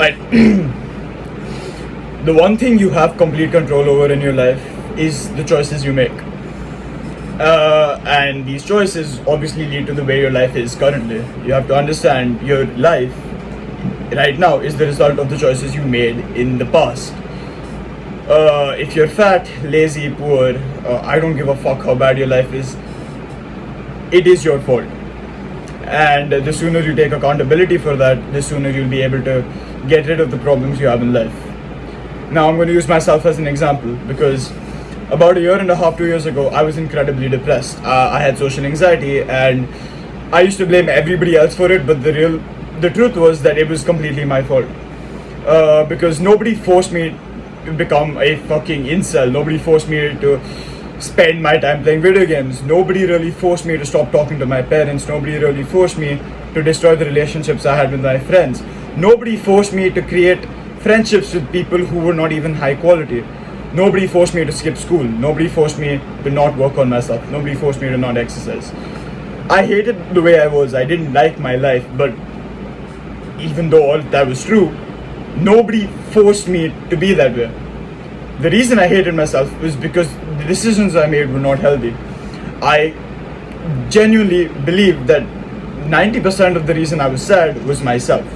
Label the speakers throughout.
Speaker 1: But the one thing you have complete control over in your life is the choices you make. And these choices obviously lead to the way your life is currently. You have to understand your life right now is the result of the choices you made in the past. If you're fat, lazy, poor, I don't give a fuck how bad your life is, it is your fault. And the sooner you take accountability for that, the sooner you'll be able to get rid of the problems you have in life. Now I'm going to use myself as an example because about a year and a half, 2 years ago, I was incredibly depressed. I had social anxiety and I used to blame everybody else for it, but the truth was that it was completely my fault. Because nobody forced me to become a fucking incel. Nobody forced me to spend my time playing video games. Nobody really forced me to stop talking to my parents. Nobody really forced me to destroy the relationships I had with my friends. Nobody forced me to create friendships with people who were not even high quality. Nobody forced me to skip school. Nobody forced me to not work on myself. Nobody forced me to not exercise. I hated the way I was. I didn't like my life, but even though all that was true, nobody forced me to be that way. The reason I hated myself was because the decisions I made were not healthy. I genuinely believe that 90% of the reason I was sad was myself.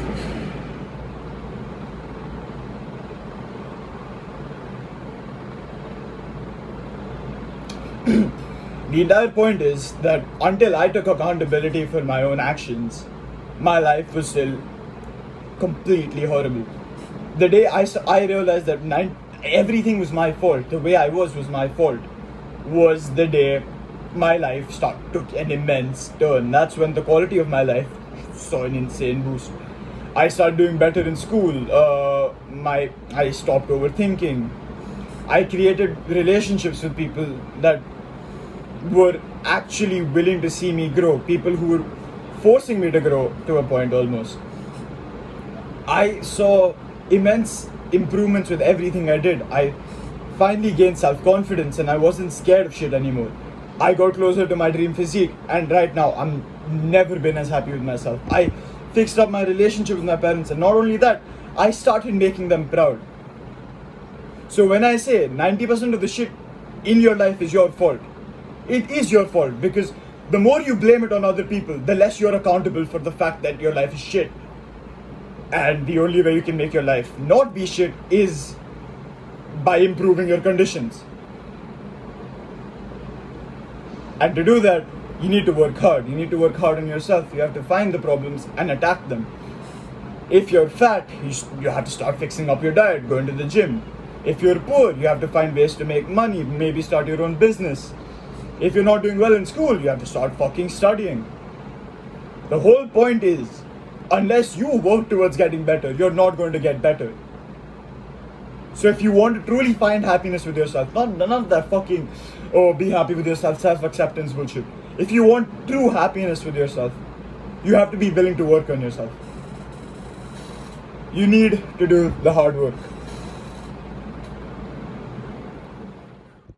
Speaker 1: The entire point is that until I took accountability for my own actions, my life was still completely horrible. The day I realized that everything was my fault, the way I was my fault, was the day my life took an immense turn. That's when the quality of my life saw an insane boost. I started doing better in school. I stopped overthinking. I created relationships with people that were actually willing to see me grow. People who were forcing me to grow to a point almost. I saw immense improvements with everything I did. I finally gained self-confidence and I wasn't scared of shit anymore. I got closer to my dream physique and right now I'm never been as happy with myself. I fixed up my relationship with my parents and not only that, I started making them proud. So when I say 90% of the shit in your life is your fault, it is your fault because the more you blame it on other people, the less you're accountable for the fact that your life is shit. And the only way you can make your life not be shit is by improving your conditions. And to do that, you need to work hard. You need to work hard on yourself. You have to find the problems and attack them. If you're fat, you have to start fixing up your diet, going to the gym. If you're poor, you have to find ways to make money, maybe start your own business. If you're not doing well in school, you have to start fucking studying. The whole point is, unless you work towards getting better, you're not going to get better. So if you want to truly find happiness with yourself, none of that fucking, be happy with yourself, self-acceptance bullshit. If you want true happiness with yourself, you have to be willing to work on yourself. You need to do the hard work.